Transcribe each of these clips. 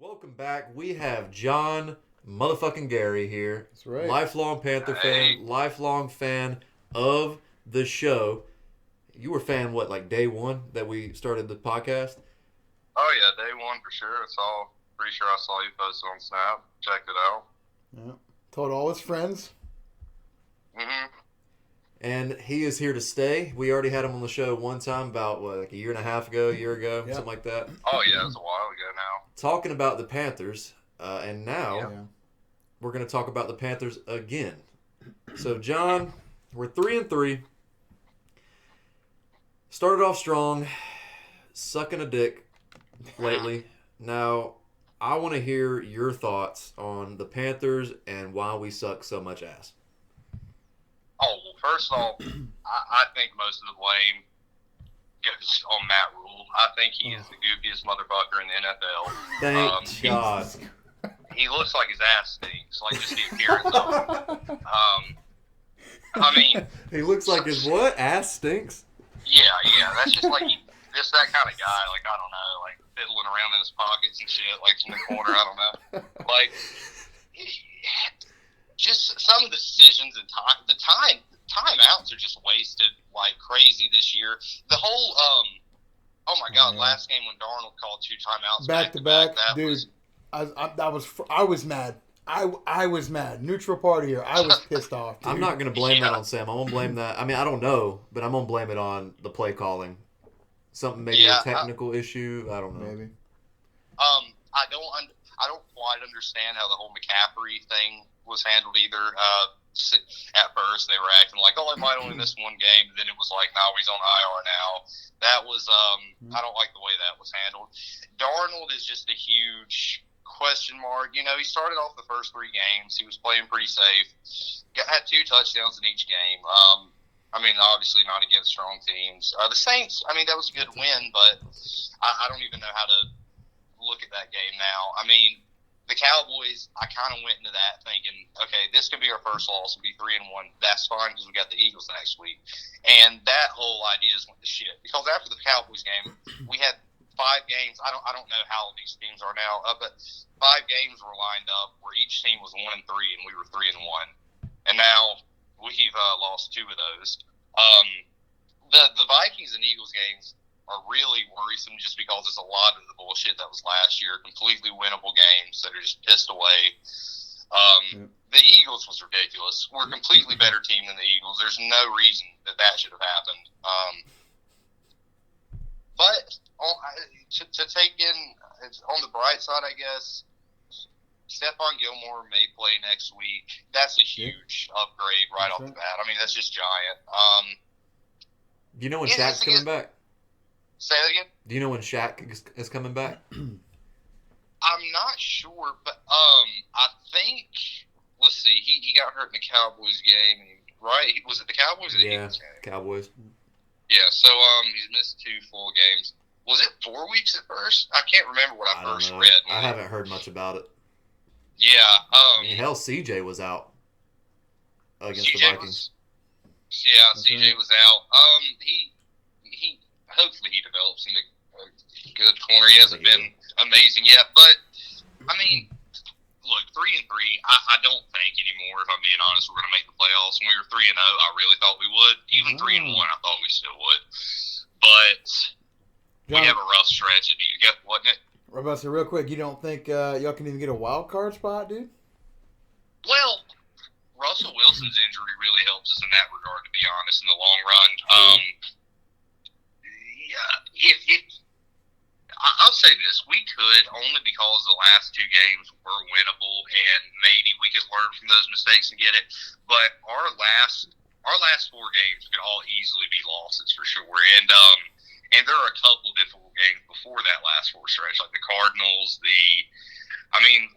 Welcome back. We have John motherfucking Gary here. That's right. Lifelong Panther fan, lifelong fan of the show. You were a fan, what, like day one that we started the podcast? Oh yeah, day one for sure. It's all pretty sure I saw you posted on Snap. Checked it out. Yeah. Told all his friends. Mhm. And he is here to stay. We already had him on the show one time about, what, like a year and a half ago, a year ago, Yep. something like that. Oh yeah, it was a while ago now. Talking about the Panthers. And now Yeah. we're going to talk about the Panthers again. So, John, we're 3-3. Started off strong, sucking a dick lately. Now, I want to hear your thoughts on the Panthers and why we suck so much ass. Oh well, first of all, I think most of the blame goes on Matt Rule. I think he is the goofiest motherfucker in the NFL. Thank God. He looks like his ass stinks, like just the appearance of him. I mean, He looks like his what? Ass stinks? yeah, that's just like just that kind of guy. Like I don't know, like fiddling around in his pockets and shit, like in the corner. I don't know, like. Just some of the decisions and timeouts are just wasted like crazy this year. The whole oh my god, last game when Darnold called 2 timeouts Back to back, that dude. was I was mad. I was mad. Neutral party here. I was pissed off. Dude. I'm not going to blame that on Sam. I'm going to blame that. I mean, I don't know, but I'm going to blame it on the play calling. Something, maybe a technical issue. I don't know. Maybe. I don't quite understand how the whole McCaffrey thing was handled either. At first, they were acting like, oh, he might only miss one game. Then it was like, no, he's on IR now. That was, I don't like the way that was handled. Darnold is just a huge question mark. You know, he started off the first 3 games. He was playing pretty safe. Had 2 touchdowns in each game. I mean, obviously not against strong teams. The Saints, I mean, that was a good win, but I don't even know how to look at that game now. I mean, the Cowboys, I kind of went into that thinking, okay, this could be our first loss and be 3-1. That's fine because we got the Eagles next week. And that whole idea just went to shit because after the Cowboys game, we had 5 games. I don't know how these teams are now, but 5 games were lined up where each team was 1-3 and we were 3-1. And now we've lost 2 of those. The Vikings and Eagles games are really worrisome just because it's a lot of the bullshit that was last year, completely winnable games that are just pissed away. The Eagles was ridiculous. We're a completely better team than the Eagles. There's no reason that should have happened. But to take in, on the bright side, I guess, Stephon Gilmore may play next week. That's a huge upgrade right off the bat. I mean, that's just giant. Do you know when Shaq's coming back? Say that again? Do you know when Shaq is coming back? I'm not sure, but I think, let's see, he got hurt in the Cowboys game, right? Was it the Cowboys or the Eagles game? Cowboys. Yeah, so he's missed 2 full games. Was it 4 weeks at first? I can't remember what I first read. I haven't heard much about it. Yeah. I mean, hell, CJ was out against the Vikings. CJ was out. He hopefully he develops into a good corner. He hasn't been amazing yet, but I mean, look, 3-3. I don't think anymore. If I'm being honest, we're going to make the playoffs. When we were 3-0, I really thought we would. Even 3-1, I thought we still would. But we have a rough stretch. Wasn't it? We're about to say real quick. You don't think y'all can even get a wild card spot, dude? Well, Russell Wilson's injury really helps us in that regard, to be honest, in the long run. I'll say this: we could only because the last 2 games were winnable, and maybe we could learn from those mistakes and get it. But our last 4 games could all easily be losses for sure. And there are a couple difficult games before that last 4 stretch, like the Cardinals,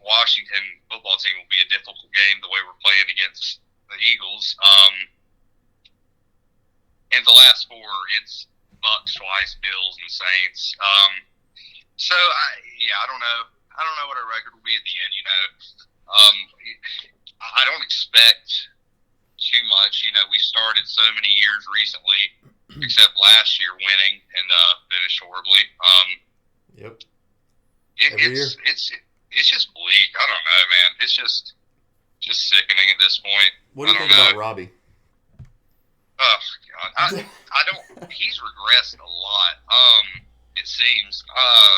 Washington football team will be a difficult game the way we're playing against the Eagles. And the last 4, it's Bucks twice, Bills, and Saints. I don't know. I don't know what our record will be at the end. I don't expect too much. We started so many years recently, except last year winning and finished horribly. Yep. It's it's just bleak. I don't know, man. It's just sickening at this point. What do you I think don't know. about Robbie? Oh God, I don't. He's regressed a lot. It seems.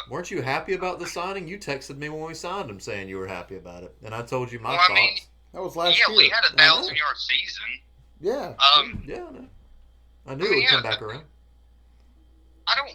Weren't you happy about the signing? You texted me when we signed him saying you were happy about it, and I told you my Well, thoughts. I mean, That was last yeah, year. we had a I know. 1,000-yard season. Yeah. Yeah, I knew it would come back around. I don't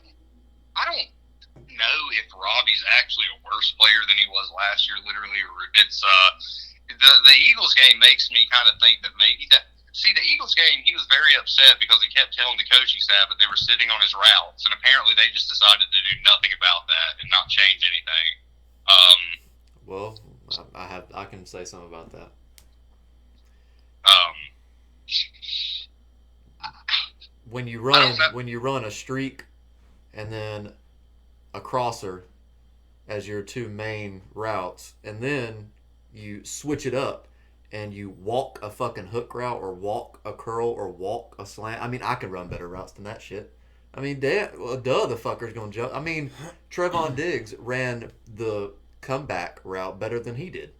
know if Robbie's actually a worse player than he was last year. Literally, or it's the Eagles game makes me kind of think that maybe that. See, the Eagles game, he was very upset because he kept telling the coaching staff that they were sitting on his routes, and apparently they just decided to do nothing about that and not change anything. Well, I can say something about that. When you run a streak and then a crosser as your two main routes, and then you switch it up and you walk a fucking hook route or walk a curl or walk a slant. I mean, I can run better routes than that shit. I mean, the fucker's going to jump. I mean, Trevon Diggs ran the comeback route better than he did.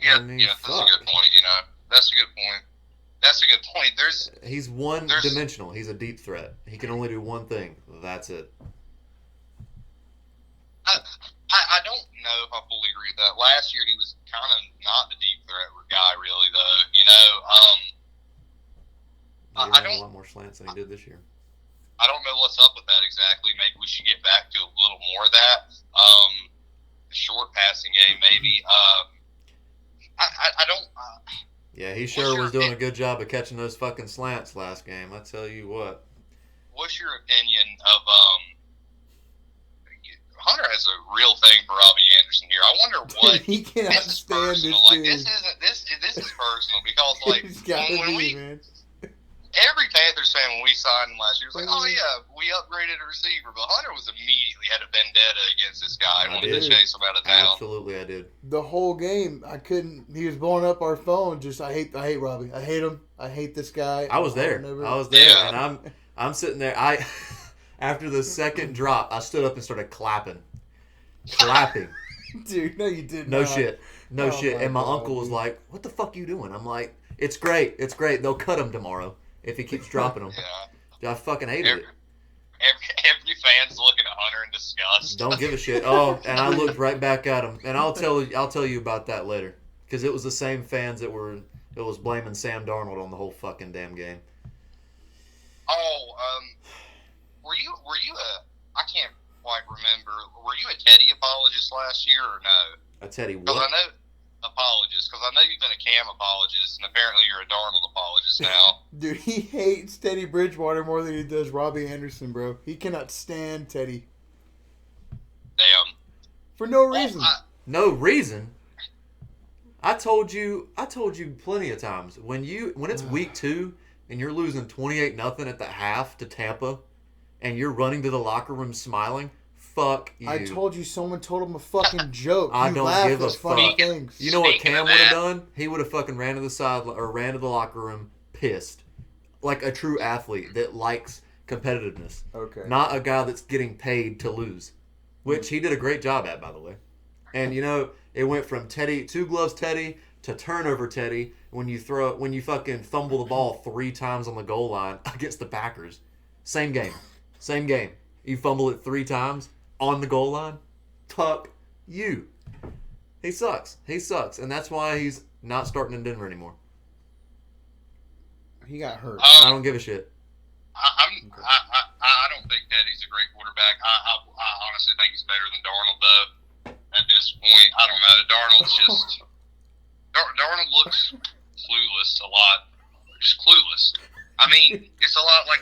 Yeah, I mean, that's a good point, That's a good point. He's one-dimensional. He's a deep threat. He can only do one thing. That's it. I don't know if I fully agree with that. Last year, he was kind of not the deep threat guy, really, though. He ran a lot more slants than he did this year. I don't know what's up with that exactly. Maybe we should get back to a little more of that. Short passing game, maybe. I don't. Yeah, he sure was doing a good job of catching those fucking slants last game. I tell you what. What's your opinion of Hunter has a real thing for Robbie Anderson here. I wonder what he cannot this is stand personal. this Like dude. this is personal because like He's gotta when be, man. every Panthers fan when we signed him last year was like, oh yeah, we upgraded a receiver, but Hunter was immediately had a vendetta against this guy and wanted to chase him out of town. Absolutely, I did. The whole game, I couldn't. He was blowing up our phone. Just I hate Robbie. I hate him. I hate this guy. I was there, Yeah. and I'm sitting there. After the second drop, I stood up and started clapping. Dude, no, you did No not. shit. No shit. And my uncle was like, "What the fuck you doing?" I'm like, "It's great. It's great. They'll cut him tomorrow if he keeps dropping them." Yeah. I fucking hated it. Every fan's looking at Hunter in disgust. Don't give a shit. Oh, and I looked right back at him, and I'll tell you about that later, because it was the same fans that was blaming Sam Darnold on the whole fucking damn game. Oh, were you I can't quite remember. Were you a Teddy apologist last year or no? A Teddy Because what? I know apologist. Because I know you've been a Cam apologist, and apparently you're a Darnold apologist now. Dude, he hates Teddy Bridgewater more than he does Robbie Anderson, bro. He cannot stand Teddy Damn. for no reason. No reason. I told you plenty of times when it's week 2 and you're losing 28-0 at the half to Tampa, and you're running to the locker room smiling. Fuck you. I told you someone told him a fucking joke. I You don't laugh give a at funny fuck. things. You know what Speaking Cam of would have that- done? He would have fucking ran to the side or ran to the locker room pissed, like a true athlete that likes competitiveness, Okay. not a guy that's getting paid to lose, which he did a great job at, by the way. And it went from two gloves Teddy to turnover Teddy when you fucking fumble the ball 3 times on the goal line against the Packers. Same game. You fumble it 3 times on the goal line. Tuck you. He sucks. And that's why he's not starting in Denver anymore. He got hurt. I don't give a shit. I don't think Teddy's a great quarterback. I honestly think he's better than Darnold, though. At this point, I don't know. Darnold's just Darnold looks clueless a lot. Just clueless. I mean, it's a lot like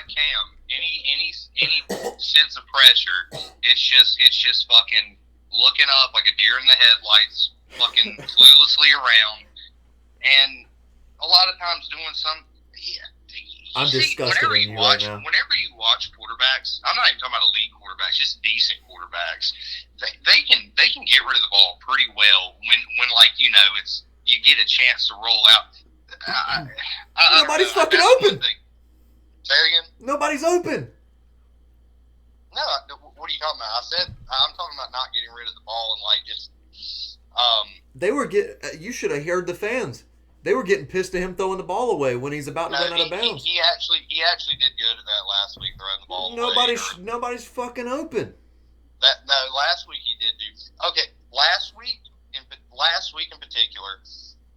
Cam. Any sense of pressure, it's just fucking looking up like a deer in the headlights, fucking cluelessly around, and a lot of times doing some. I'm disgusted in you right now. Whenever you watch quarterbacks, I'm not even talking about elite quarterbacks, just decent quarterbacks. They can get rid of the ball pretty well when like it's you get a chance to roll out. Nobody's fucking open. Say again? Nobody's open. No. What what are you talking about? I'm talking about not getting rid of the ball and like just. They were You should have heard the fans. They were getting pissed at him throwing the ball away when he's about to run out of bounds. He actually did good at that last week, throwing the ball away. Nobody's fucking open. Last week he did do okay. Last week in particular,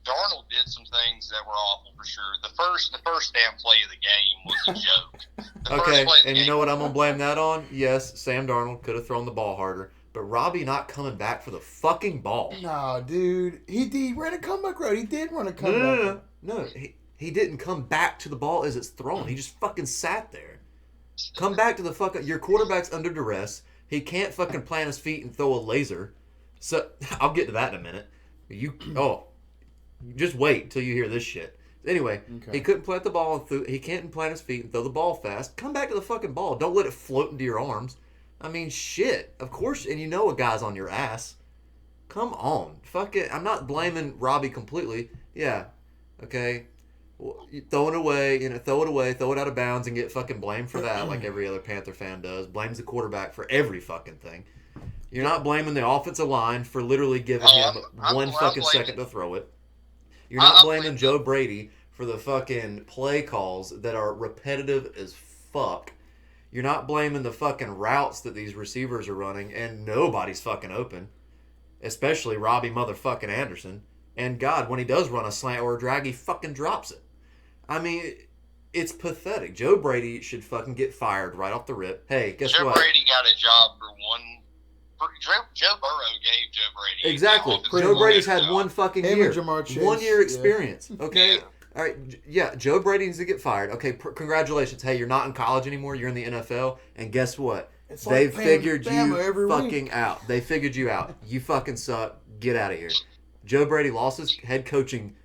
Darnold did some things that were awful for sure. The first damn play of the game was a joke. Okay, and you know what I'm gonna blame that on? Yes, Sam Darnold could have thrown the ball harder, but Robbie not coming back for the fucking ball. No, dude, he ran a comeback route. He did run a comeback. No. He didn't come back to the ball as it's thrown. He just fucking sat there. Come back to the fucking. Your quarterback's under duress. He can't fucking plant his feet and throw a laser. So I'll get to that in a minute. Just wait until you hear this shit. Anyway, okay. He couldn't plant the ball. He can't plant his feet and throw the ball fast. Come back to the fucking ball. Don't let it float into your arms. I mean, shit. Of course, and you know a guy's on your ass. Come on. Fuck it. I'm not blaming Robbie completely. Yeah. Okay. You throw it away, throw it out of bounds and get fucking blamed for that like every other Panther fan does. Blames the quarterback for every fucking thing. You're not blaming the offensive line for literally giving him one fucking second to throw it. You're not blaming Joe Brady for the fucking play calls that are repetitive as fuck. You're not blaming the fucking routes that these receivers are running and nobody's fucking open. Especially Robbie motherfucking Anderson. And God, when he does run a slant or a drag, he fucking drops it. I mean, it's pathetic. Joe Brady should fucking get fired right off the rip. Hey, guess what? Joe Brady got a job for one. Joe Burrow gave Joe Brady. Exactly. Joe Brady's had one fucking year. 1 year experience. Yeah. Okay? Yeah. All right. Yeah, Joe Brady needs to get fired. Okay, congratulations. Hey, you're not in college anymore. You're in the NFL. And guess what? They figured you fucking out. They figured you out. You fucking suck. Get out of here. Joe Brady lost his head coaching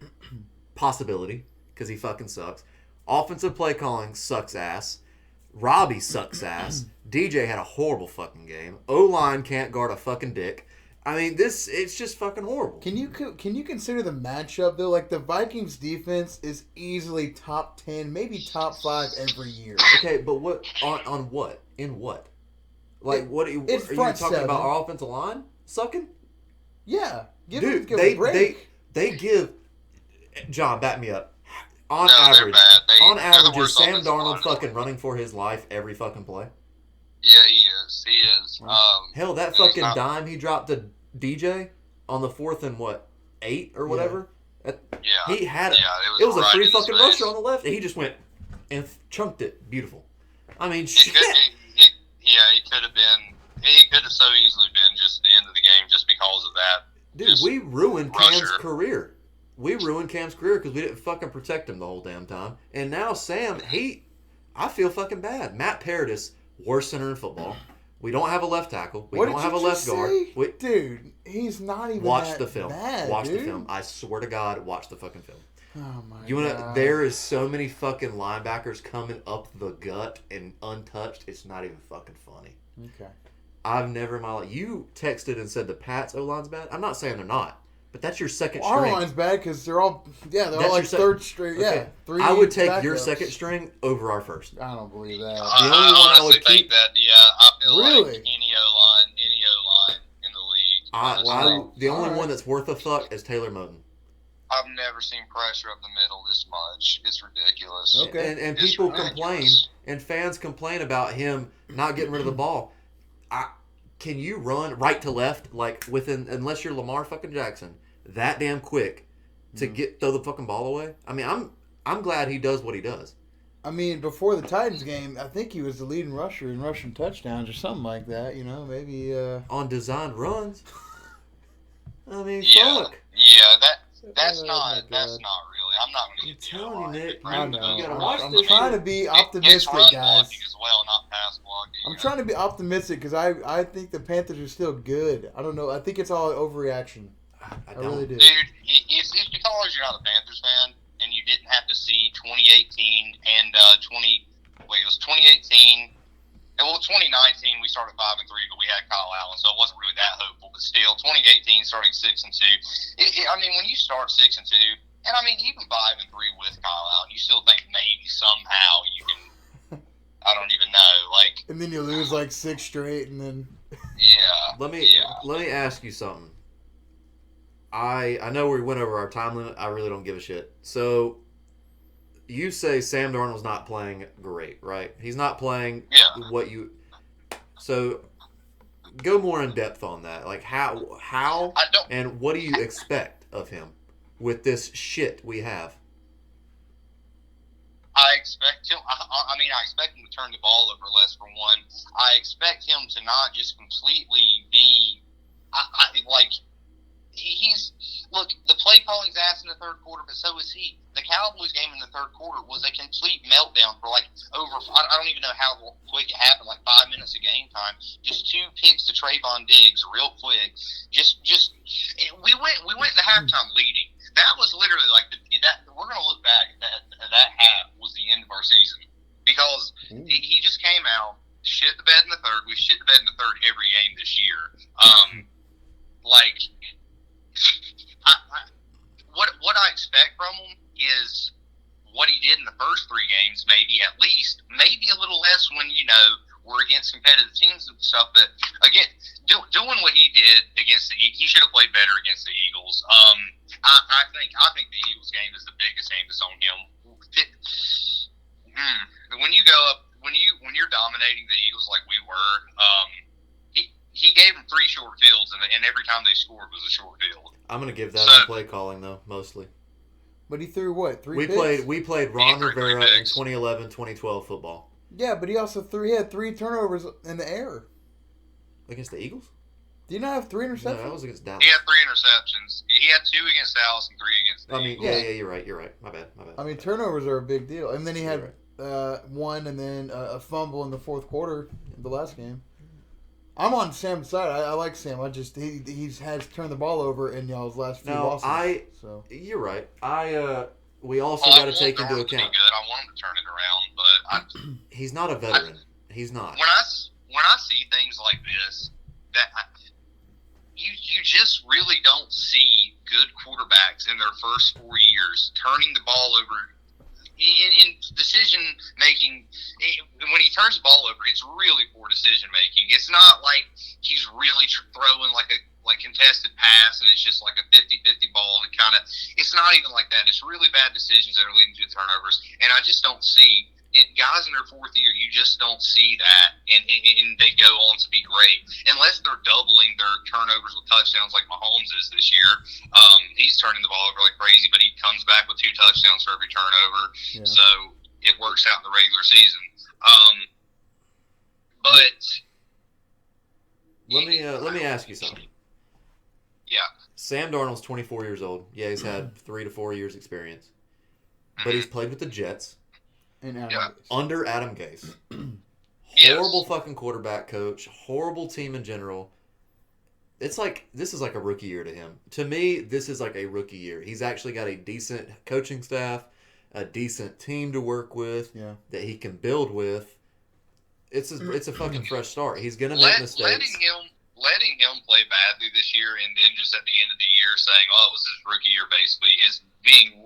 possibility because he fucking sucks. Offensive play calling sucks ass. Robbie sucks ass. DJ had a horrible fucking game. O-line can't guard a fucking dick. I mean, it's just fucking horrible. Can you consider the matchup, though? Like, the Vikings defense is easily top 10, maybe top 5 every year. Okay, but what on what? In what? Like, what are you talking seven. about? Our offensive line sucking? Yeah. Dude, they give... John, back me up. On average, is Sam Darnold fucking running for his life every fucking play? Yeah, he is. He is. Hell, that fucking dime he dropped to DJ on the 4th and 8 or whatever? Yeah. He had it. Yeah, it was a free fucking rusher on the left, and he just went and chunked it. Beautiful. I mean, shit. It could have been. It could have so easily been just the end of the game just because of that. Dude, we ruined Cam's career. We ruined Cam's career because we didn't fucking protect him the whole damn time. And now Sam, I feel fucking bad. Matt Paradis, worst center in football. We don't have a left tackle. We don't have a left guard. Dude, he's not even Watch the film. Bad, watch the film. I swear to God, watch the fucking film. Oh my God. There is so many fucking linebackers coming up the gut and untouched. It's not even fucking funny. Okay. I've never in my life. You texted and said the Pats O-line's bad. I'm not saying they're not. But that's your second string. Our line's bad because they're all like third string. Okay. Three. I would take your second string over our first. I don't believe that. The only one I would keep. That, I feel like any O-line in the league. The only one that's worth a fuck is Taylor Moton. I've never seen pressure up the middle this much. It's ridiculous. Okay. And people complain, and fans complain about him not getting rid of the ball. Can you run right to left, like unless you're Lamar fucking Jackson, that damn quick to throw the fucking ball away? I mean, I'm glad he does what he does. I mean, before the Titans game, I think he was the leading rusher in rushing touchdowns or something like that. Maybe on designed runs. I mean, fuck. Yeah, that's not really. I'm not going to get telling you, Nick. I know. You gotta watch I'm this trying shit. to be optimistic, it's guys. blocking as well, not pass blocking. I'm trying to be optimistic because I think the Panthers are still good. I don't know. I think it's all overreaation. I really do. Dude, it's because you're not a Panthers fan and you didn't have to see 2018 and it was 2018. Well, 2019 we started 5-3, but we had Kyle Allen, so it wasn't really that hopeful. But still, 2018 starting 6-2. I mean, when you start 6-2, and I mean even 5-3 with Kyle Allen, you still think maybe somehow you can. I don't even know. Like, And then you lose like 6 straight, and then yeah. Let me ask you something. I know we went over our time limit. I really don't give a shit. So you say Sam Darnold's not playing great, right? He's not playing what you. So go more in depth on that. Like how and what do you expect of him with this shit we have? I expect him. I mean, I expect him to turn the ball over less for one. I expect him to not just completely be. He's look. The play calling's ass in the third quarter, but so is he. The Cowboys game in the third quarter was a complete meltdown for like over. I don't even know how quick it happened. Like 5 minutes of game time. Just 2 picks to Trayvon Diggs, real quick. We went in the halftime leading. That was literally like that. We're gonna look back at that half was the end of our season because he just came out, shit the bed in the third. We shit the bed in the third every game this year. What I expect from him is what he did in the first 3 games, maybe at least, maybe a little less when we're against competitive teams and stuff. But again, doing what he did against he should have played better against the Eagles. I think the Eagles game is the biggest game that's on him. When you go up, when you're dominating the Eagles like we were, he gave them 3 short fields, and every time they scored was a short field. I'm gonna give that on play calling though, mostly. But he threw what? 3 we picks? We played Ron Rivera in 2011, 2012 football. Yeah, but he also had 3 turnovers in the air. Against the Eagles? Did he not have 3 interceptions? No, that was against Dallas. He had 3 interceptions. He had 2 against Dallas and 3 against the Eagles. Yeah, you're right. My bad. I mean, turnovers are a big deal. And then he had one and then a fumble in the fourth quarter in the last game. I'm on Sam's side. I like Sam. He has turned the ball over in y'all's last few losses. You're right. We also got to take into account. Good. I want him to turn it around, but he's not a veteran. He's not. When I see things like this, you just really don't see good quarterbacks in their first 4 years turning the ball over. In decision making, when he turns the ball over, it's really poor decision making. It's not like he's really throwing like a contested pass and it's just like a 50-50 ball. It's not even like that. It's really bad decisions that are leading to turnovers, and I just don't see. Guys in their 4th year, you just don't see that, and they go on to be great unless they're doubling their turnovers with touchdowns like Mahomes is this year. He's turning the ball over like crazy, but he comes back with 2 touchdowns for every turnover, so it works out in the regular season. But let me ask you something. Yeah, Sam Darnold's 24 years old. Yeah, he's had 3 to 4 years experience, but he's played with the Jets. Under Adam Gase. Horrible fucking quarterback coach. Horrible team in general. It's like, this is like a rookie year to him. To me, this is like a rookie year. He's actually got a decent coaching staff, a decent team to work with that he can build with. It's a fucking fresh start. He's going to make mistakes. Letting him play badly this year and then just at the end of the year saying, it was his rookie year basically, is being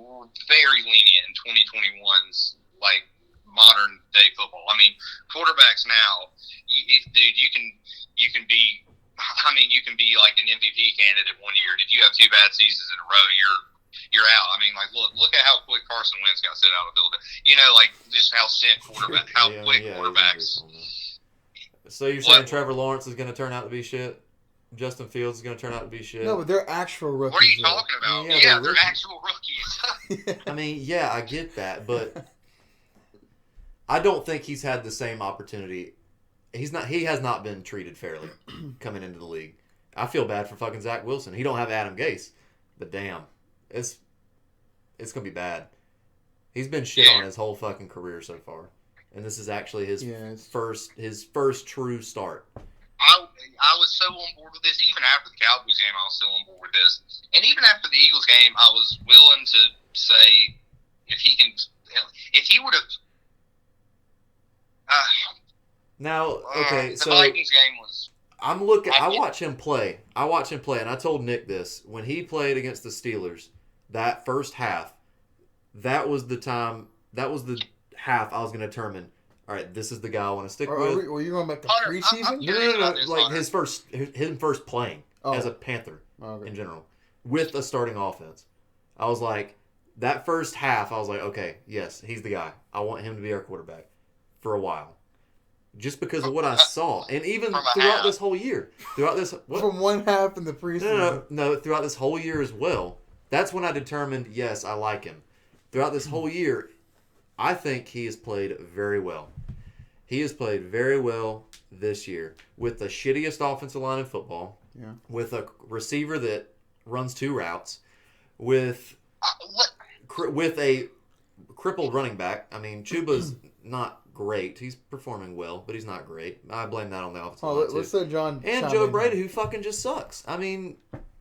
very lenient in 2021's like modern day football. I mean, quarterbacks now, you can be like an MVP candidate one year. If you have 2 bad seasons in a row, you're out. I mean, like look at how quick Carson Wentz got set out of the building. Like just how quick quarterbacks. So you're saying Trevor Lawrence is going to turn out to be shit? Justin Fields is going to turn out to be shit? No, but they're actual rookies. What are you talking about? Yeah, they're actual rookies. I mean, yeah, I get that, but I don't think he's had the same opportunity. He has not been treated fairly coming into the league. I feel bad for fucking Zach Wilson. He don't have Adam Gase, but damn, it's gonna be bad. He's been shit on his whole fucking career so far, and this is actually his first true start. I was so on board with this. Even after the Cowboys game, I was still on board with this, and even after the Eagles game, I was willing to say if he would have. The Vikings game was. I watch him play, and I told Nick this when he played against the Steelers. That first half, that was the time. That was the half I was going to determine: all right, this is the guy I want to stick Or with. were you going back to Hunter, preseason? No. This, Like Hunter. his first playing as a Panther in general with a starting offense. I was like, that first half, I was like, okay, yes, he's the guy. I want him to be our quarterback for a while. Just because of what I saw. And even throughout this whole year. From one half in the preseason. No, throughout this whole year as well. That's when I determined, yes, I like him. Throughout this whole year, I think he has played very well. He has played very well this year with the shittiest offensive line in football, with a receiver that runs 2 routes, with a crippled running back. I mean, Chuba's not great. He's performing well, but he's not great. I blame that on the offensive line, too. Let's say John and Joe Brady, who fucking just sucks. I mean,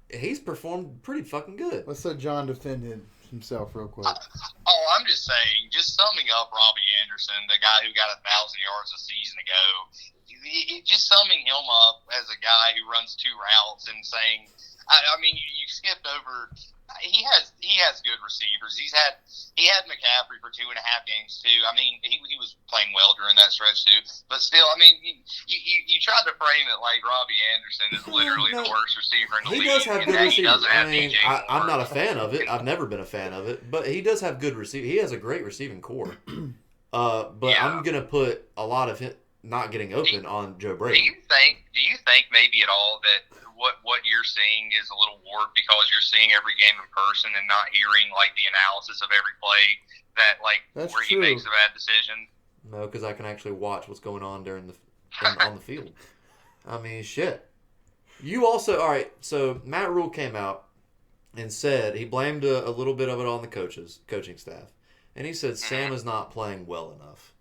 he's performed pretty fucking good. Let's let John defend himself real quick. I'm just saying, just summing up Robbie Anderson, the guy who got 1,000 yards a season ago, just summing him up as a guy who runs 2 routes and saying, I mean, you skipped over. He has good receivers. He had McCaffrey for 2.5 games too. I mean, he was playing well during that stretch too. But still, I mean, you tried to frame it like Robbie Anderson is literally the worst receiver in the league. He does have good receivers. I mean, I'm not a fan of it. You know? I've never been a fan of it. But he does have good receivers. He has a great receiving core. But I'm gonna put a lot of him not getting open on Joe Brady. Do you think maybe at all that what you're seeing is a little warped because you're seeing every game in person and not hearing like the analysis of every play that That's where true. he makes a bad decision? No, because I can actually watch what's going on on the field. I mean, shit. You also, all right, so Matt Rule came out and said he blamed a little bit of it on the coaching staff. And he said Sam is not playing well enough.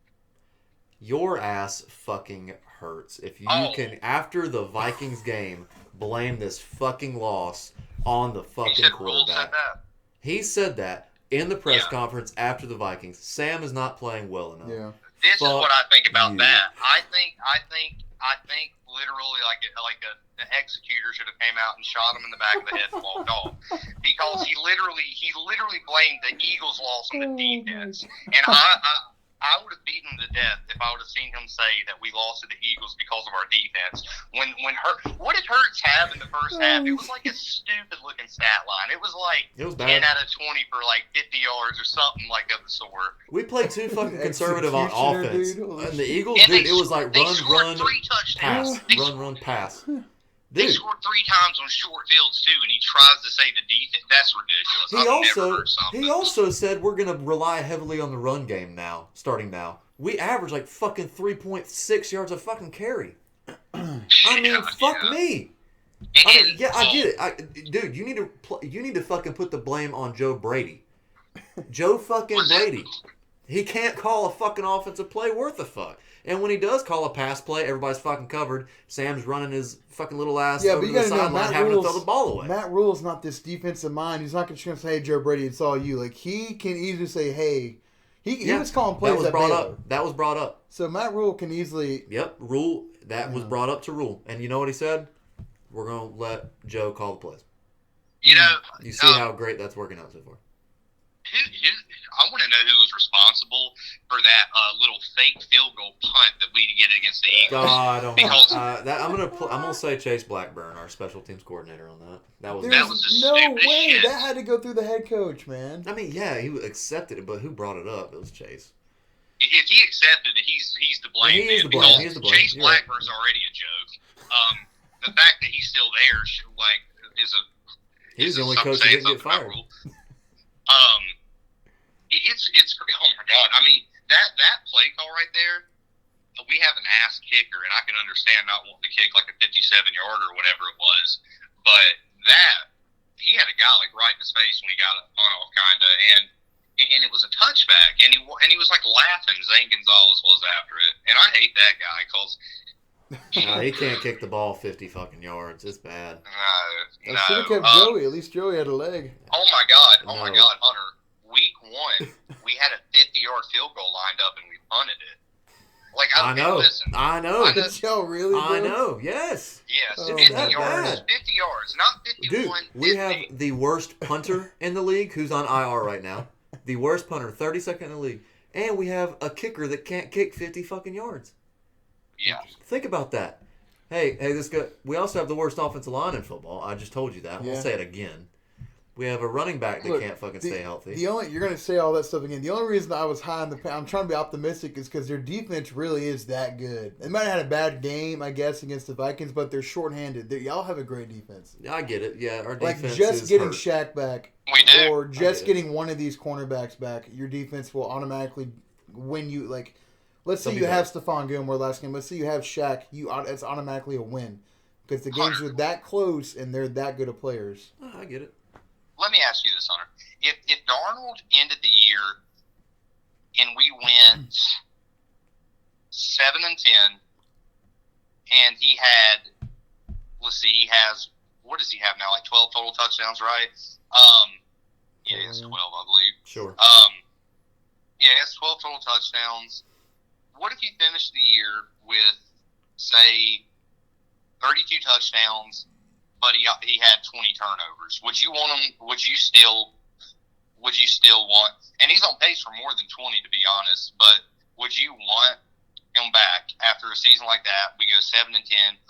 Your ass fucking hurts. If you can, after the Vikings game, blame this fucking loss on the fucking quarterback. He said that in the press conference after the Vikings. Sam is not playing well enough. Yeah. This is what I think about that. I think literally like an executor should have came out and shot him in the back of the head and walked off, because he literally blamed the Eagles' loss on the defense, and I would have beaten him to death if I would have seen him say that we lost to the Eagles because of our defense. What did Hurts have in the first half? It was like a stupid looking stat line. It was like 10 out of 20 for like 50 yards or something like of the sort. We played too fucking conservative on offense. And the Eagles, and it was like run, pass. Dude. They scored 3 times on short fields too, and he tries to say the defense. That's ridiculous. He also said we're gonna rely heavily on the run game now, starting now. We average like fucking 3.6 yards a fucking carry. I mean, fuck me. I get it. Dude, you need to fucking put the blame on Joe Brady. Joe fucking Brady. He can't call a fucking offensive play worth a fuck. And when he does call a pass play, everybody's fucking covered. Sam's running his fucking little ass over the sideline, having to throw the ball away. Matt Rule's not this defensive mind. He's not going to say, hey, Joe Brady, it's all you. Like, he can easily say, hey. He was calling plays at Baylor. That was brought up. So Matt Rule can easily... Yep, Rule. That was brought up to Rule. And you know what he said? We're going to let Joe call the plays. You know... You see how great that's working out so far. I want to know who was responsible for that little fake field goal punt that we get against the Eagles. I don't know. I'm gonna say Chase Blackburn, our special teams coordinator, on that. That was no way. Shit. That had to go through the head coach, man. I mean, yeah, he accepted it, but who brought it up? It was Chase. If he accepted it, he's to blame. He is to blame. Chase Blackburn's already a joke. The fact that he's still there, he's the only coach who didn't get fired. It's oh my god. I mean, that play call right there. We have an ass kicker, and I can understand not wanting to kick like a 57-yard or whatever it was, but he had a guy like right in his face when he got a punt off, kinda, and it was a touchback, and he was like laughing. Zane Gonzalez was after it, and I hate that guy because. No, he can't kick the ball 50 fucking yards. It's bad. No. Should have kept Joey. At least Joey had a leg. Oh my god, Hunter. Week 1, we had a 50-yard field goal lined up and we punted it. Like I know. Listen, I know. Did y'all really? Bro? I know. Yes. Yes. 50 that yards. bad. 50 yards, not 51. Dude, we have the worst punter in the league, who's on IR right now. The worst punter, 32nd in the league. and we have a kicker that can't kick 50 fucking yards. Yeah. Think about that. Hey, this guy. We also have the worst offensive line in football. I just told you that. Yeah. We'll say it again. We have a running back that can't fucking stay healthy. You're gonna say all that stuff again. The only reason I was high on I'm trying to be optimistic is because their defense really is that good. They might have had a bad game, I guess, against the Vikings, but they're shorthanded. Y'all have a great defense. I get it. Yeah, our defense like just is getting hurt. Shaq back, We do. or just getting one of these cornerbacks back, your defense will automatically win you. Like, let's say you have Stephon Gilmore last game. Let's say you have Shaq. It's automatically a win because the games are that close and they're that good of players. I get it. Let me ask you this, Hunter. If Darnold ended the year and we went 7-10, and he had, let's see, what does he have now? Like 12 total touchdowns, right? Yeah, it's 12, I believe. Sure. Yeah, it's 12 total touchdowns. What if you finish the year with, say, 32 touchdowns, but he had 20 turnovers? Would you want him? Would you still want? And he's on pace for more than 20, to be honest. But would you want him back after a season like that? We go 7-10.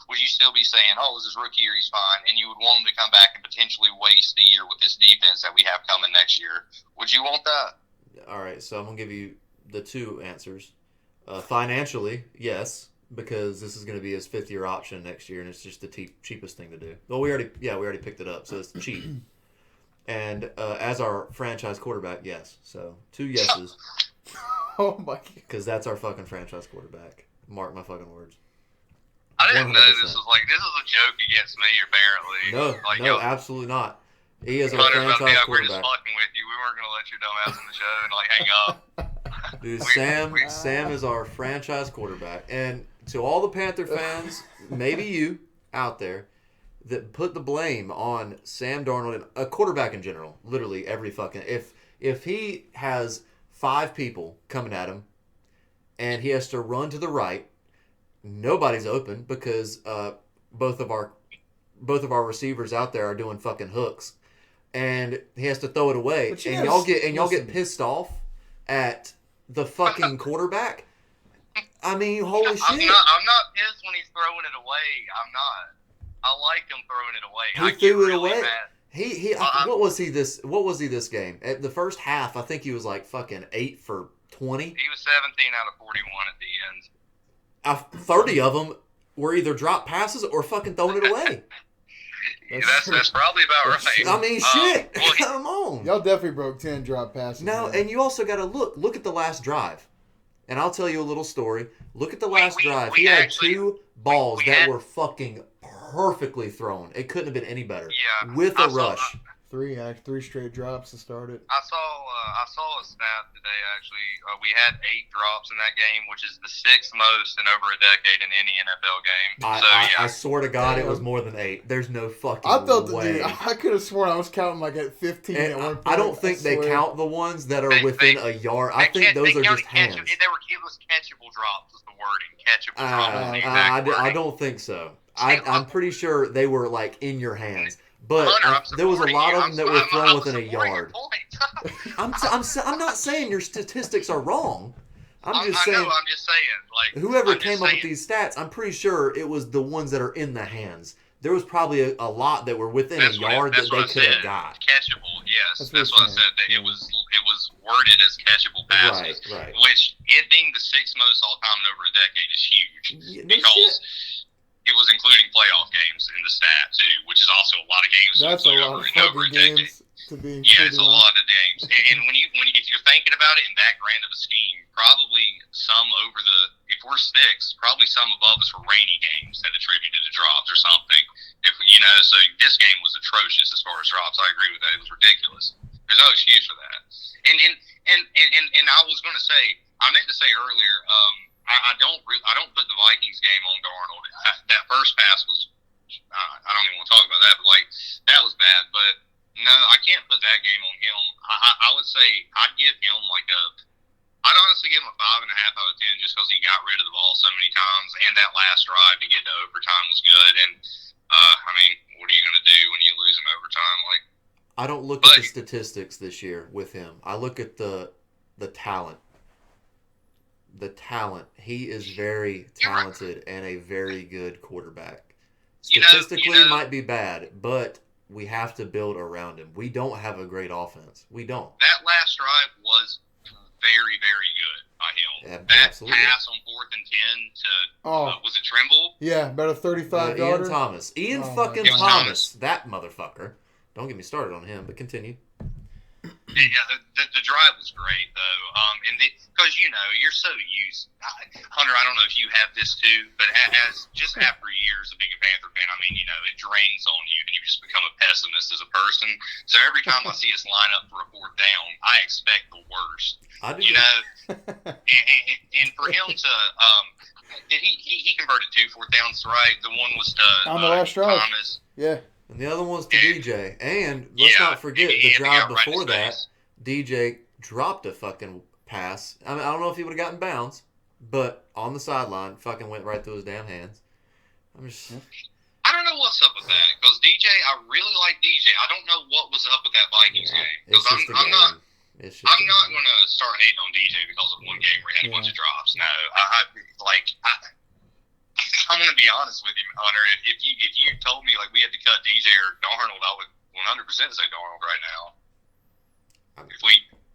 Would you still be saying, "Oh, this is his rookie year, he's fine," and you would want him to come back and potentially waste the year with this defense that we have coming next year? Would you want that? All right, so I'm gonna give you the two answers. Financially, yes, because this is going to be his fifth-year option next year, and it's just the cheapest thing to do. Well, we already picked it up, so it's cheap. And as our franchise quarterback, yes. So 2 yeses. Oh my god! Because that's our fucking franchise quarterback. Mark my fucking words. I didn't know 100%. this is a joke against me. Apparently, No, absolutely not. He is our Hunter's about to be franchise out, we're just quarterback. fucking with you. We weren't gonna let your dumb ass on the show and hang up. Dude, Sam is our franchise quarterback. And to all the Panther fans, maybe you out there, that put the blame on Sam Darnold and a quarterback in general, literally every fucking... If he has 5 people coming at him and he has to run to the right, nobody's open because both of our receivers out there are doing fucking hooks, and he has to throw it away. And y'all get pissed off at the fucking quarterback. I mean, holy shit! I'm not pissed when he's throwing it away. I'm not. I like him throwing it away. He threw it really away. Mad. What was he this game? At the first half, I think he was like fucking 8 for 20. He was 17 out of 41 at the end. 30 of them were either drop passes or fucking throwing it away. That's probably about right. I mean, shit. Well, Come on. Y'all definitely broke 10 drop passes. Now, man. and you also got to look at the last drive. And I'll tell you a little story. Look at the last drive. He had 2 balls that were fucking perfectly thrown. It couldn't have been any better. Yeah, with a rush. 3 straight drops to start it. I saw a stat today. Actually, we had 8 drops in that game, which is the 6th most in over a decade in any NFL game. I swear to God, it was more than 8. There's no fucking way. I could have sworn I was counting like at 15 and at one point. I don't think they count the ones that are within a yard. I think those are just hands. It was catchable drops was the wording. Catchable drops. I don't think so. I'm pretty sure they were like in your hands. But Hunter, there was a lot of them that were thrown within a yard. I'm not saying your statistics are wrong. I'm just saying. Like whoever came up with these stats, I'm pretty sure it was the ones that are in the hands. There was probably a lot that were within a yard that they could have got. Catchable, yes. That's what I said. That it was worded as catchable passes, right. Which it being the 6th most all time in over a decade is huge because it was including playoff games in the stat too, which is also a lot of games. That's a lot of fucking games to be included. Yeah, it's a lot of games. And when if you're thinking about it in that grand of a scheme, probably some if we're 6, probably some above us were rainy games that attributed to drops or something. So this game was atrocious as far as drops. I agree with that. It was ridiculous. There's no excuse for that. And I was going to say, I meant to say earlier, I don't put the Vikings game on Darnold. That first pass was, I don't even want to talk about that, but that was bad. But no, I can't put that game on him. I would say I'd give him I'd honestly give him a 5.5 out of 10 just because he got rid of the ball so many times, and that last drive to get to overtime was good. And I mean, what are you going to do when you lose in overtime? I don't look at the statistics this year with him. I look at the talent. the talent. He is very talented and a very good quarterback. You know- Statistically, might be bad, but we have to build around him. We don't have a great offense. We don't. That last drive was very, very good by him. Yeah, that absolutely. pass on 4th and 10 to was it Trimble? Yeah, about a 35-yarder. Ian Thomas. Ian Oh, fucking my God. Thomas. That motherfucker. Don't get me started on him, but continue. Yeah, the drive was great though, and because you're so used, Hunter. I don't know if you have this too, but as just after years of being a Panther fan, I mean, it drains on you, and you just become a pessimist as a person. So every time I see us line up for a 4th down, I expect the worst. I do. And for him to did he converted 2 4th downs, right? The one was to On the last drive. Thomas. Yeah. And the other one's to DJ. And let's not forget the drive before that. DJ dropped a fucking pass. I mean, I don't know if he would have gotten bounds, but on the sideline, fucking went right through his damn hands. I don't know what's up with that because DJ, I really like DJ. I don't know what was up with that Vikings game because I'm not going to start hating on DJ because of one game where he had a bunch of drops. No, I'm going to be honest with you, Hunter. If you told me like we had to cut DJ or Darnold, I would 100% say Darnold right now.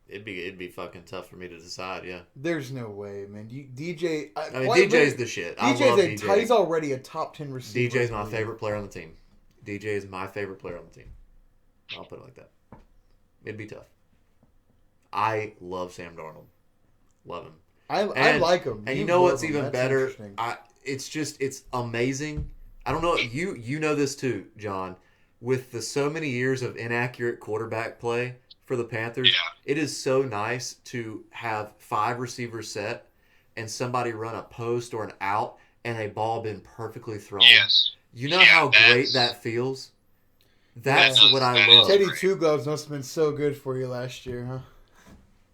It'd be fucking tough for me to decide. Yeah. There's no way, man. DJ. I mean, DJ's the shit. I love DJ. He's already a top 10 receiver. DJ's my favorite player on the team. DJ is my favorite player on the team. I'll put it like that. It'd be tough. I love Sam Darnold. Love him. I like him. And you know what's even better? It's amazing. I don't know. You know this too, John. With so many years of inaccurate quarterback play for the Panthers, it is so nice to have 5 receivers set and somebody run a post or an out and a ball been perfectly thrown. Yes. You know how great that feels? That's what I love. Teddy Two Gloves must have been so good for you last year, huh?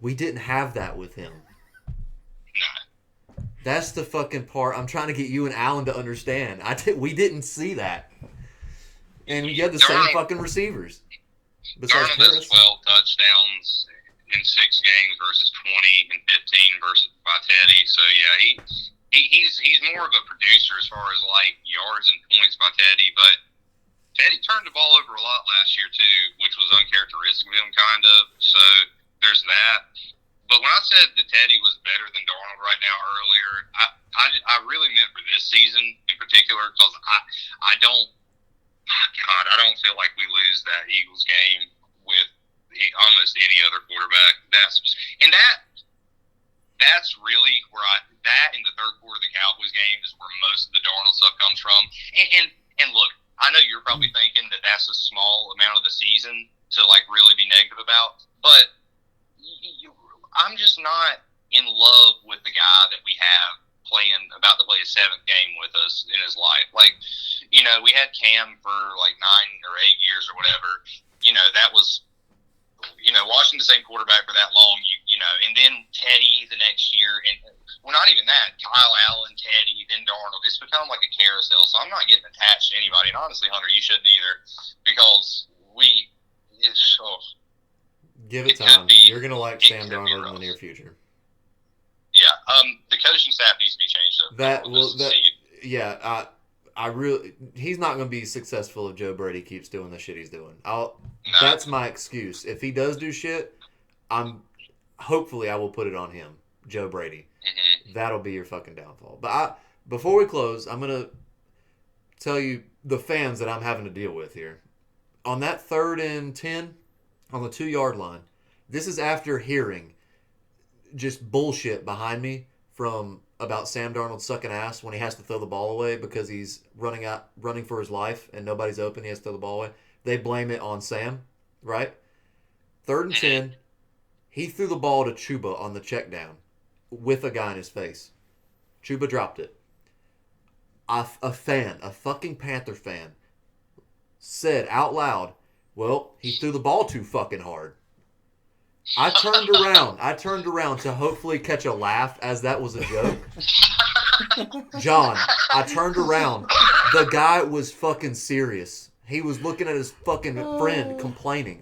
We didn't have that with him. No. That's the fucking part I'm trying to get you and Alan to understand. We didn't see that. And you had the same fucking receivers. Darnold has 12 touchdowns in 6 games versus 20 and 15 versus by Teddy. So yeah, he's more of a producer as far as like yards and points by Teddy. But Teddy turned the ball over a lot last year too, which was uncharacteristic of him, kind of. So there's that. But when I said that Teddy was better than Darnold right now earlier, I really meant for this season in particular because I don't feel like we lose that Eagles game with almost any other quarterback. That's really where that in the third quarter of the Cowboys game is where most of the Darnold stuff comes from. And look, I know you're probably thinking that that's a small amount of the season to like really be negative about, but I'm just not in love with the guy that we have about to play his 7th game with us in his life. Like, we had Cam for like 9 or 8 years or whatever. That was, watching the same quarterback for that long, and then Teddy the next year. And well, not even that. Kyle Allen, Teddy, then Darnold. It's become like a carousel. So I'm not getting attached to anybody. And honestly, Hunter, you shouldn't either because give it time. You're going to like Sam Darnold in the near future. Yeah, the coaching staff needs to be changed up. He's not going to be successful if Joe Brady keeps doing the shit he's doing. That's my excuse. If he does do shit, hopefully I will put it on him, Joe Brady. Mm-hmm. That'll be your fucking downfall. But before we close, I'm going to tell you the fans that I'm having to deal with here. On that 3rd and 10, on the 2-yard line, this is after hearing just bullshit behind me from about Sam Darnold sucking ass when he has to throw the ball away because he's running for his life and nobody's open. He has to throw the ball away. They blame it on Sam, right? 3rd and 10, he threw the ball to Chuba on the check down with a guy in his face. Chuba dropped it. A fucking Panther fan, said out loud, well, he threw the ball too fucking hard. I turned around to hopefully catch a laugh as that was a joke. John, I turned around. The guy was fucking serious. He was looking at his fucking friend complaining.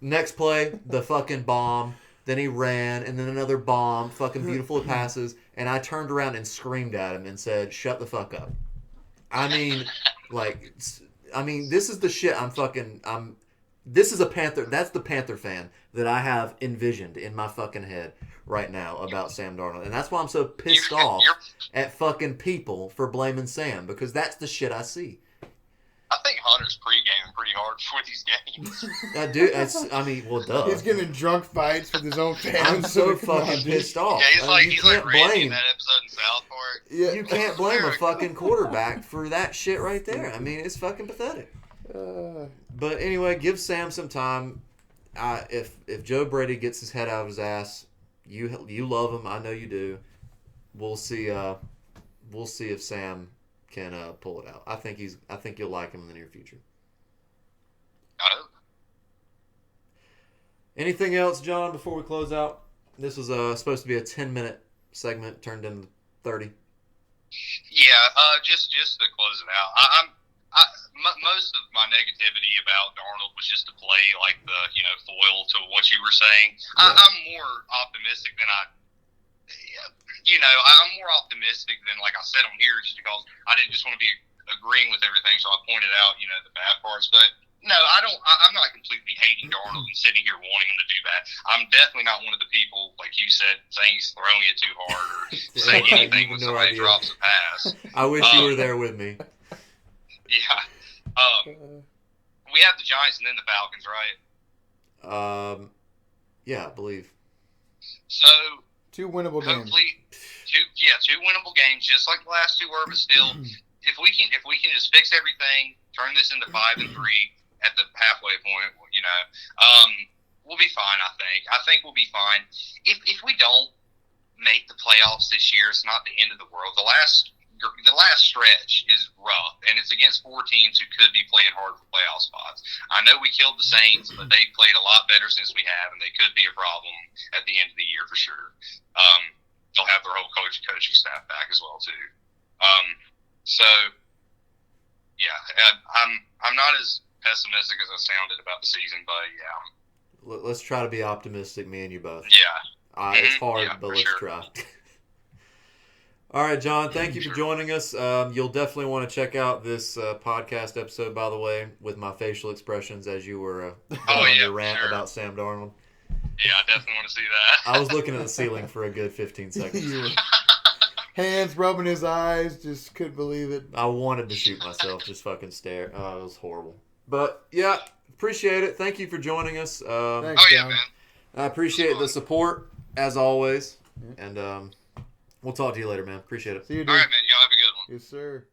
Next play, the fucking bomb. Then he ran, and then another bomb. Fucking beautiful passes. And I turned around and screamed at him and said, "Shut the fuck up." I mean, this is the shit this is a Panther. That's the Panther fan that I have envisioned in my fucking head right now about Sam Darnold. And that's why I'm so pissed off at fucking people for blaming Sam, because that's the shit I see. I think Hunter's pre-gaming pretty hard for these games. I do. Well, duh. He's getting in drunk fights with his own fans. I'm so fucking pissed off. Yeah, he's like Randy in that episode in South Park. Yeah. You can't blame a fucking quarterback for that shit right there. I mean, it's fucking pathetic. But anyway, give Sam some time. If Joe Brady gets his head out of his ass, you love him. I know you do. We'll see. We'll see if Sam can pull it out. I think you'll like him in the near future. I hope. Anything else, John, before we close out? This was supposed to be a 10-minute segment turned into 30. Yeah, just to close it out. Most of my negativity about Darnold was just to play like the foil to what you were saying. Yeah. I'm more optimistic than I'm more optimistic than like I said on here, just because I didn't just want to be agreeing with everything, so I pointed out the bad parts. But no, I'm not completely hating Darnold and sitting here wanting him to do that. I'm definitely not one of the people, like you said, saying he's throwing it too hard or saying anything when somebody drops a pass. I wish you were there with me. Yeah. We have the Giants and then the Falcons, right? Yeah, I believe. So 2 winnable games. Two winnable games, just like the last two were. But still, if we can just fix everything, turn this into 5-3 at the halfway point, we'll be fine. I think we'll be fine. If we don't make the playoffs this year, it's not the end of the world. The last stretch is rough, and it's against 4 teams who could be playing hard for playoff spots. I know we killed the Saints, but they played a lot better since we have, and they could be a problem at the end of the year for sure. They'll have their whole coaching staff back as well too. So yeah, I'm not as pessimistic as I sounded about the season, but yeah. Let's try to be optimistic, me and you both. Yeah. It's hard, but let's try. All right, John, thank you for joining us. You'll definitely want to check out this podcast episode, by the way, with my facial expressions as you were on your rant about Sam Darnold. Yeah, I definitely want to see that. I was looking at the ceiling for a good 15 seconds. Hands rubbing his eyes, just couldn't believe it. I wanted to shoot myself, just fucking stare. Oh, it was horrible. But, yeah, appreciate it. Thank you for joining us. Thanks, man. I appreciate the support, as always. And we'll talk to you later, man. Appreciate it. See you, dude. All right, man. Y'all have a good one. Yes, sir.